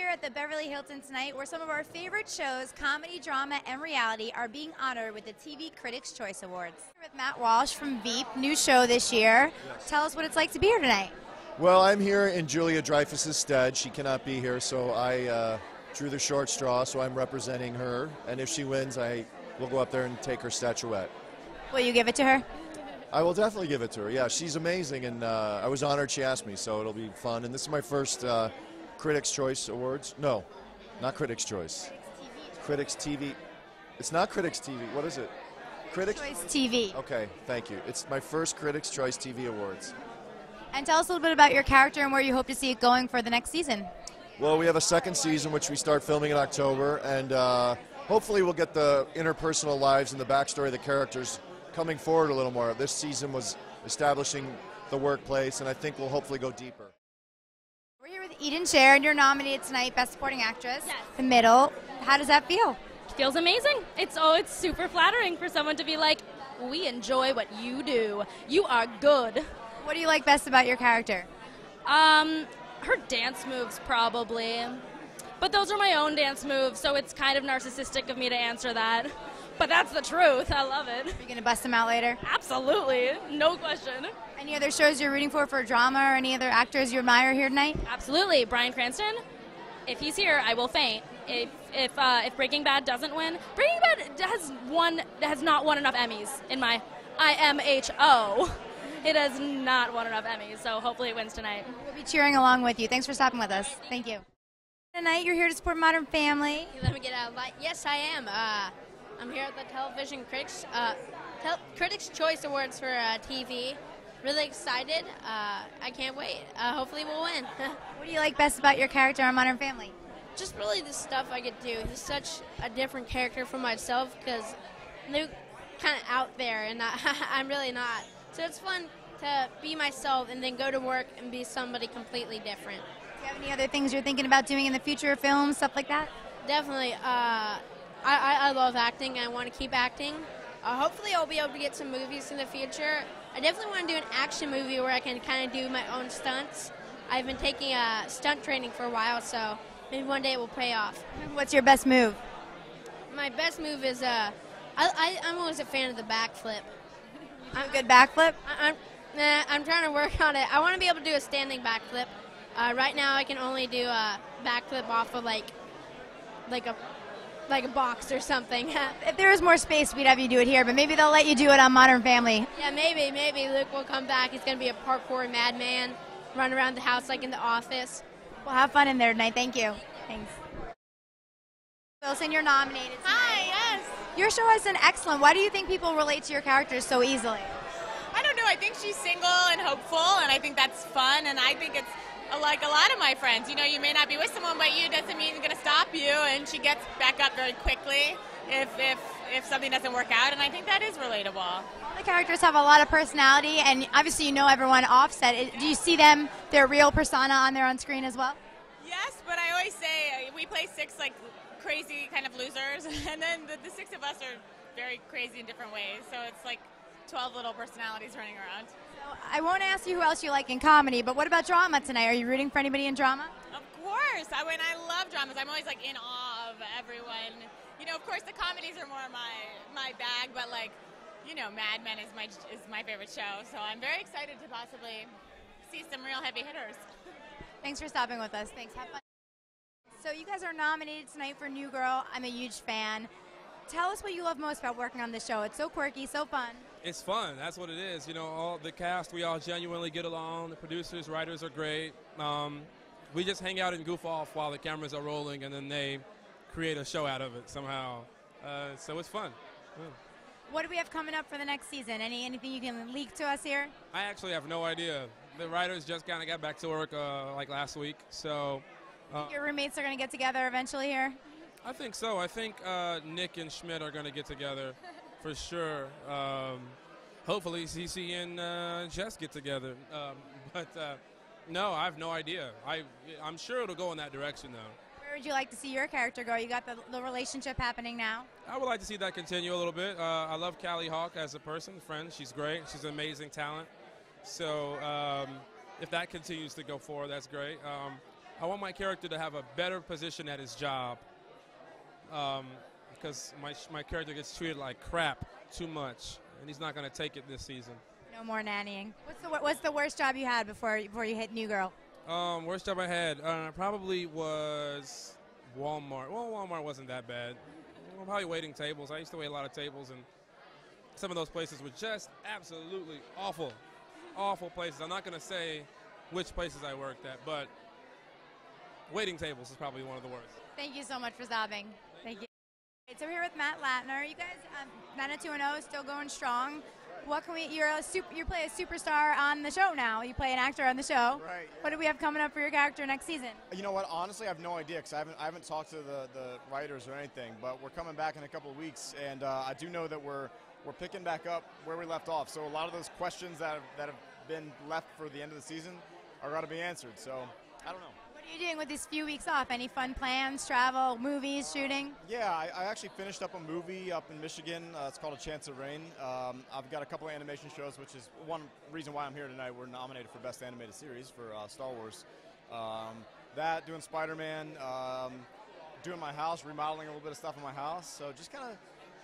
here at the Beverly Hilton tonight, where some of our favorite shows, comedy, drama, and reality, are being honored with the TV Critics' Choice Awards. With Matt Walsh from Veep, new show this year. Yes. Tell us what it's like to be here tonight. Well, I'm here in Julia Dreyfus's stead. She cannot be here, so I drew the short straw, so I'm representing her. And if she wins, I will go up there and take her statuette. Will you give it to her? I will definitely give it to her. Yeah, she's amazing, and I was honored she asked me, so it'll be fun. And this is my first Critics' Choice Awards. No, not Critics' Choice. Critics TV. It's not Critics TV. What is it? Critics Choice TV. Okay, thank you. It's my first Critics' Choice TV Awards. And tell us a little bit about your character and where you hope to see it going for the next season. Well, we have a second season, which we start filming in October, and hopefully we'll get the interpersonal lives and the backstory of the characters coming forward a little more. This season was establishing the workplace, and I think we'll hopefully go deeper. We're here with Sher, and you're nominated tonight, Best Supporting Actress. Yes. The middle. How does that feel? Feels amazing. It's super flattering for someone to be like, we enjoy what you do. You are good. What do you like best about your character? Her dance moves, probably. But those are my own dance moves, so it's kind of narcissistic of me to answer that. But that's the truth. I love it. Are you going to bust them out later? Absolutely. No question. Any other shows you're rooting for drama, or any other actors you admire here tonight? Absolutely. Bryan Cranston, if he's here, I will faint. If Breaking Bad doesn't win, Breaking Bad has not won enough Emmys in my IMHO. It has not won enough Emmys, so hopefully it wins tonight. We'll be cheering along with you. Thanks for stopping with us. Thank you. Tonight, you're here to support Modern Family. Let me get a light. Yes, I am. I'm here at the Television Critics' Choice Awards for TV. Really excited. I can't wait. Hopefully we'll win. What do you like best about your character on Modern Family? Just really the stuff I could do. He's such a different character from myself because they're kind of out there, and I'm really not. So it's fun to be myself and then go to work and be somebody completely different. Do you have any other things you're thinking about doing in the future, films, stuff like that? Definitely. I love acting. I want to keep acting. Hopefully I'll be able to get some movies in the future. I definitely want to do an action movie where I can kind of do my own stunts. I've been taking stunt training for a while, so maybe one day it will pay off. What's your best move? My best move is I'm always a fan of the backflip. You do a good backflip? I'm trying to work on it. I want to be able to do a standing backflip. Right now I can only do a backflip off of like a box or something. If there was more space, we'd have you do it here, but maybe they'll let you do it on Modern Family. Yeah, maybe Luke will come back. He's going to be a parkour madman, run around the house like in The Office. Well, have fun in there tonight. Thank you. Thanks. Wilson, you're nominated tonight. Hi, yes. Your show has been excellent. Why do you think people relate to your characters so easily? I don't know. I think she's single and hopeful, and I think that's fun, and I think it's like a lot of my friends. You know, you may not be with someone, but you doesn't mean it's going to stop you, and she gets back up very quickly if something doesn't work out, and I think that is relatable. All the characters have a lot of personality, and obviously you know everyone offset. Do you see them, their real persona on there on screen as well? Yes, but I always say we play six like crazy kind of losers, and then the six of us are very crazy in different ways, so it's like 12 little personalities running around. So I won't ask you who else you like in comedy, but what about drama tonight? Are you rooting for anybody in drama? Of course. I love dramas. I'm always like in awe of everyone. You know, of course the comedies are more my bag, but like, you know, Mad Men is my favorite show, so I'm very excited to possibly see some real heavy hitters. Thanks for stopping with us. Thanks. Have fun. So you guys are nominated tonight for New Girl. I'm a huge fan. Tell us what you love most about working on the show. It's so quirky, so fun. It's fun. That's what it is. You know, all the cast, we all genuinely get along. The producers, writers are great. We just hang out and goof off while the cameras are rolling, and then they create a show out of it somehow. So it's fun. Yeah. What do we have coming up for the next season? Anything you can leak to us here? I actually have no idea. The writers just kind of got back to work like last week. So your roommates are going to get together eventually here? I think so. I think Nick and Schmidt are going to get together for sure. Hopefully CC and Jess get together. No, I have no idea. I'm sure it'll go in that direction, though. Where would you like to see your character go? You got the relationship happening now. I would like to see that continue a little bit. I love Callie Hawk as a person, friend. She's great. She's an amazing talent. So if that continues to go forward, that's great. I want my character to have a better position at his job, because my character gets treated like crap too much, and he's not going to take it this season. No more nannying. What's the worst job you had before you hit New Girl? Worst job I had probably was Walmart. Well, Walmart wasn't that bad. Well, probably waiting tables. I used to wait a lot of tables, and some of those places were just absolutely awful, awful places. I'm not going to say which places I worked at, but waiting tables is probably one of the worst. Thank you so much for stopping. Thank you. So we're here with Matt Latner. You guys, 90210, still going strong. What can you play a superstar on the show now. You play an actor on the show. Right. What do we have coming up for your character next season? You know what? Honestly, I have no idea because I haven't talked to the writers or anything. But we're coming back in a couple of weeks, and I do know that we're picking back up where we left off. So a lot of those questions that have been left for the end of the season are going to be answered. So I don't know. What are you doing with these few weeks off? Any fun plans, travel, movies, shooting? Yeah, I actually finished up a movie up in Michigan. It's called A Chance of Rain. I've got a couple of animation shows, which is one reason why I'm here tonight. We're nominated for Best Animated Series for Star Wars. Doing Spider-Man, doing my house, remodeling a little bit of stuff in my house. So just kind of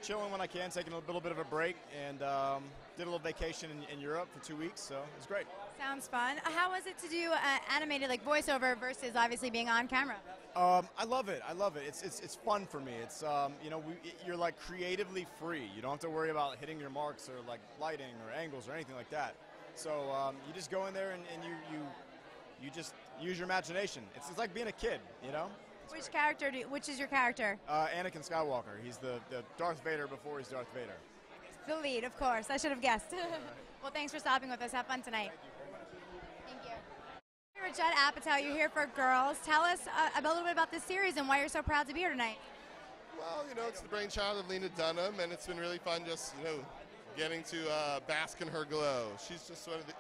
chilling when I can, taking a little bit of a break, and did a little vacation in Europe for 2 weeks, so it was great. Sounds fun. How was it to do animated, like voiceover, versus obviously being on camera? I love it. It's fun for me. It's you're like creatively free. You don't have to worry about hitting your marks or like lighting or angles or anything like that. So you just go in there and you just use your imagination. It's like being a kid, you know. Which is your character? Anakin Skywalker. He's the Darth Vader before he's Darth Vader. The lead, of course. I should have guessed. Well, thanks for stopping with us. Have fun tonight. Thank you. You're Judd Apatow. You're here for Girls. Tell us a little bit about this series and why you're so proud to be here tonight. Well, it's the brainchild of Lena Dunham, and it's been really fun just, getting to bask in her glow. She's just one of the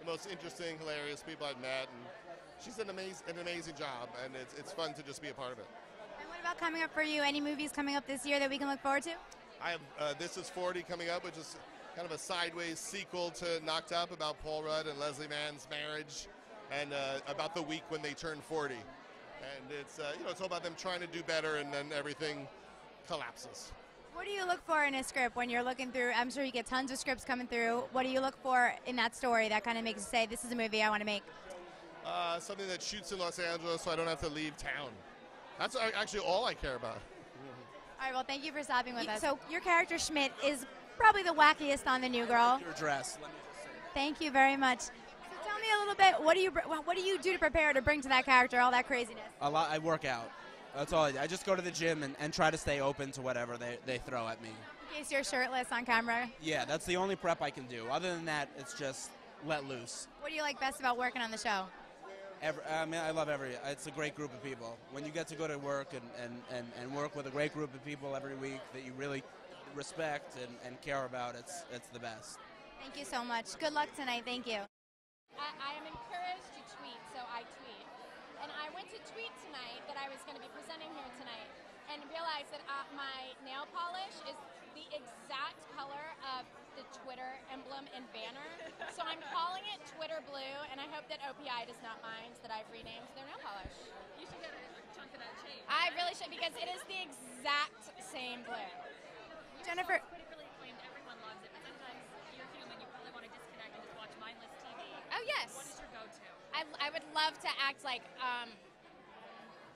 most interesting, hilarious people I've met, and she's an amazing job, and it's fun to just be a part of it. And what about coming up for you? Any movies coming up this year that we can look forward to? I have This Is 40 coming up, which is kind of a sideways sequel to Knocked Up about Paul Rudd and Leslie Mann's marriage, and about the week when they turn 40. And it's it's all about them trying to do better, and then everything collapses. What do you look for in a script when you're looking through? I'm sure you get tons of scripts coming through. What do you look for in that story that kind of makes you say, this is a movie I want to make? Something that shoots in Los Angeles so I don't have to leave town. That's actually all I care about. All right, well, thank you for stopping with us. So your character, Schmidt, is probably the wackiest on The New Girl. Your dress. Let me just say. Thank you very much. So tell me a little bit, what do you do to prepare to bring to that character all that craziness? A lot. I work out. That's all I do. I just go to the gym and try to stay open to whatever they throw at me. In case you're shirtless on camera? Yeah, that's the only prep I can do. Other than that, it's just let loose. What do you like best about working on the show? I love it's a great group of people. When you get to go to work and work with a great group of people every week that you really respect and care about, it's the best. Thank you so much. Good luck tonight. Thank you. I am encouraged to tweet, so I tweet. And I went to tweet tonight that I was going to be presenting here tonight and realized that my nail polish is the exact color of the Twitter emblem and banner. So I'm calling it Twitter Blue, and I hope that OPI does not mind that I've renamed their nail polish. You should get a chunk of that chain. I really should, because it is the exact same blue. Jennifer. Critically acclaimed, everyone loves it, but sometimes you're human, you probably want to disconnect and just watch mindless TV. Oh, yes. What is your go-to? I would love to act like,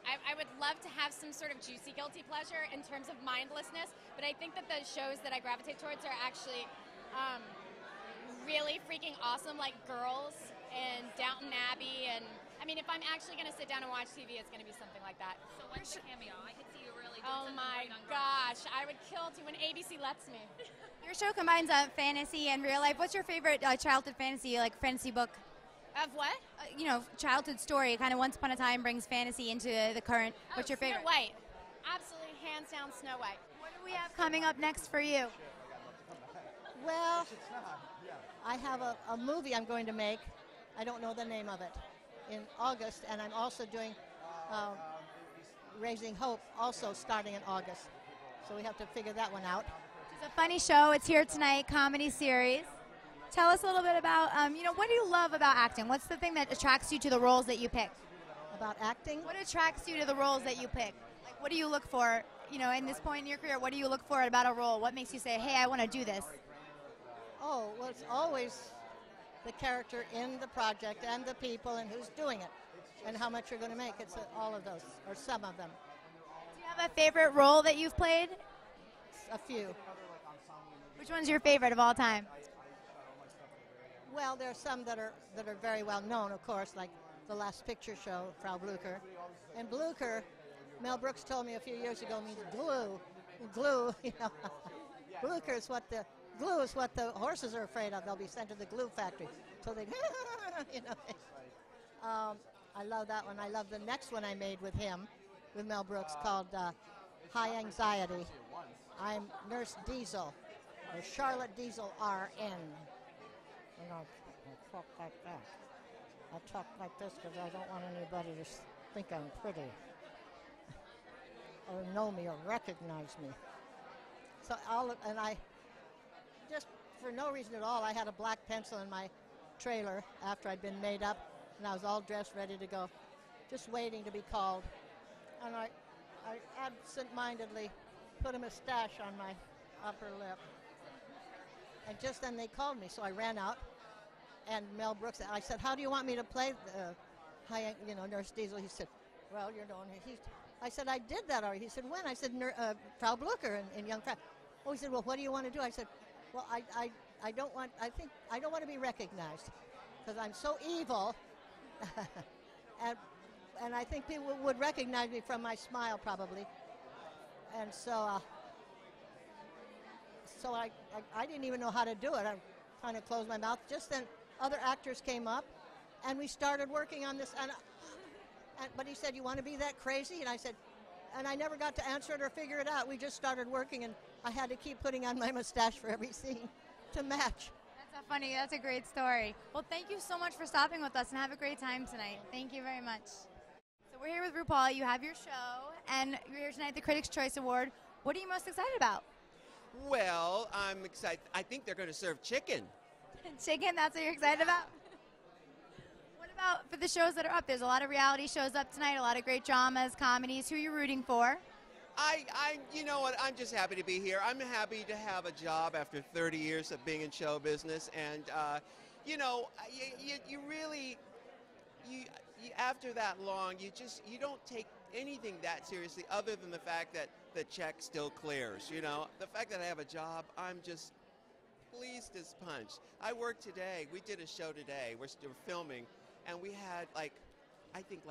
I would love to have some sort of juicy guilty pleasure in terms of mindlessness, but I think that the shows that I gravitate towards are actually really freaking awesome, like Girls and Downton Abbey, and I mean, if I'm actually going to sit down and watch TV, it's going to be something like that. So what's the cameo? I could see you really doing Oh something my great on gosh, I would kill to when ABC lets me. Your show combines fantasy and real life. What's your favorite childhood fantasy, like fantasy book? Of what? Childhood story. Kind of Once Upon a Time brings fantasy into the current. What's your favorite? Snow White. Absolutely, hands down, Snow White. What do we have coming up next for you? Well, I have a movie I'm going to make. I don't know the name of it. In August, and I'm also doing Raising Hope, also starting in August. So we have to figure that one out. It's a funny show. It's here tonight, comedy series. Tell us a little bit about, what do you love about acting? What's the thing that attracts you to the roles that you pick? About acting? What attracts you to the roles that you pick? Like, what do you look for, you know, in this point in your career? What do you look for about a role? What makes you say, hey, I want to do this? Oh, well, it's always the character in the project and the people and who's doing it and how much you're going to make. It's all of those, or some of them. Do you have a favorite role that you've played? A few. Which one's your favorite of all time? Well, there are some that are very well known, of course, like The Last Picture Show, Frau Blucher. And Blucher, Mel Brooks told me a few years ago, means glue. Glue, you know. Blucher is what the glue is what the horses are afraid of. They'll be sent to the glue factory. So they, you know. I love that one. I love the next one I made with him, with Mel Brooks, called High Anxiety. I'm Nurse Diesel, or Charlotte Diesel RN. You know, I talk like that. I talk like this because I don't want anybody to think I'm pretty or know me or recognize me. So I just for no reason at all, I had a black pencil in my trailer after I'd been made up, and I was all dressed, ready to go, just waiting to be called. And I absent-mindedly put a mustache on my upper lip. And just then they called me, so I ran out. And Mel Brooks, I said, how do you want me to play Nurse Diesel? He said, well, you're doing it. I said, I did that already. He said, when? I said, Frau Blucher in Young Frau. Oh, he said, well, what do you want to do? I said, well, I don't want to be recognized because I'm so evil. and I think people would recognize me from my smile probably. And so I didn't even know how to do it. I kind of closed my mouth. Just then other actors came up and we started working on this. But he said, you want to be that crazy? And I said, and I never got to answer it or figure it out. We just started working, and I had to keep putting on my mustache for every scene to match. That's a great story. Well, thank you so much for stopping with us, and have a great time tonight. Thank you very much. So we're here with RuPaul. You have your show, and you're here tonight at the Critics' Choice Award. What are you most excited about? Well, I'm excited. I think they're going to serve chicken. Chicken? That's what you're excited about? What about for the shows that are up? There's a lot of reality shows up tonight, a lot of great dramas, comedies. Who are you rooting for? You know what? I'm just happy to be here. I'm happy to have a job after 30 years of being in show business, and you really after that long, you don't take anything that seriously, other than the fact that the check still clears. You know, the fact that I have a job, I'm just pleased as punch. I worked today. We did a show today. We're still filming, and we had I think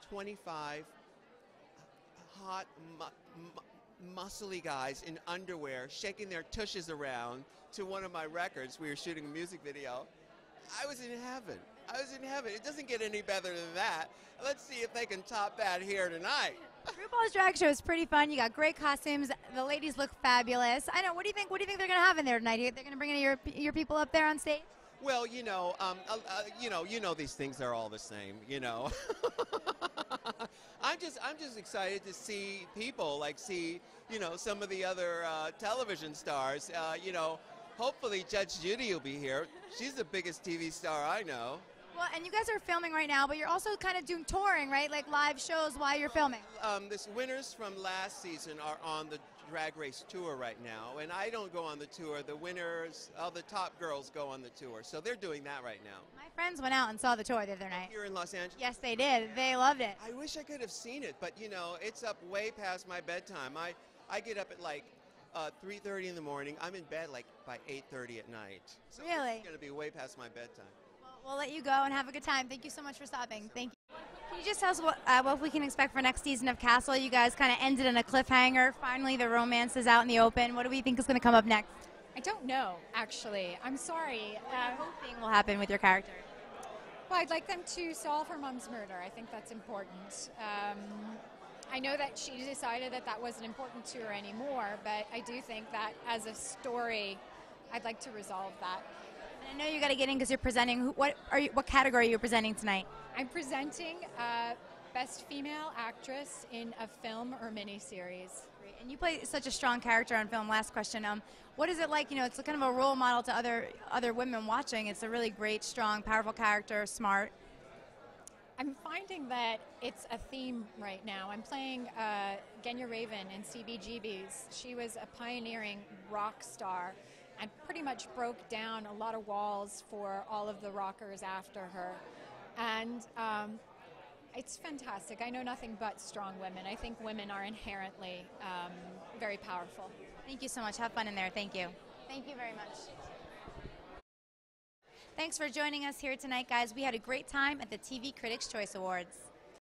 25 hot, muscly guys in underwear shaking their tushes around to one of my records. We were shooting a music video. I was in heaven. It doesn't get any better than that. Let's see if they can top that here tonight. RuPaul's Drag Show is pretty fun. You got great costumes. The ladies look fabulous. I know. What do you think they're going to have in there tonight? They're going to bring any of your people up there on stage? Well, you know these things are all the same. You know, I'm just excited to see people some of the other television stars. Hopefully Judge Judy will be here. She's the biggest TV star I know. Well, and you guys are filming right now, but you're also kind of doing touring, right? Like live shows while you're filming. The winners from last season are on the Drag Race tour right now, and I don't go on the tour. The winners, all the top girls go on the tour, so they're doing that right now. My friends went out and saw the tour the other night. Here in Los Angeles? Yes, they did. They loved it. I wish I could have seen it, but it's up way past my bedtime. I get up at 3:30 in the morning. I'm in bed by 8:30 at night. So really? It's going to be way past my bedtime. We'll let you go and have a good time. Thank you so much for stopping. Thank you. Can you just tell us what we can expect for next season of Castle? You guys kind of ended in a cliffhanger. Finally, the romance is out in the open. What do we think is going to come up next? I don't know, actually. I'm sorry. What are you hoping will happen with your character? Well, I'd like them to solve her mom's murder. I think that's important. I know that she decided that wasn't important to her anymore, but I do think that as a story, I'd like to resolve that. And I know you got to get in because you're presenting. What category are you presenting tonight? I'm presenting Best Female Actress in a Film or Miniseries. Great. And you play such a strong character on film. Last question. What is it like? It's kind of a role model to other women watching. It's a really great, strong, powerful character, smart. I'm finding that it's a theme right now. I'm playing Genya Raven in CBGB's. She was a pioneering rock star and pretty much broke down a lot of walls for all of the rockers after her. And it's fantastic. I know nothing but strong women. I think women are inherently very powerful. Thank you so much. Have fun in there. Thank you. Thank you very much. Thanks for joining us here tonight, guys. We had a great time at the TV Critics' Choice Awards.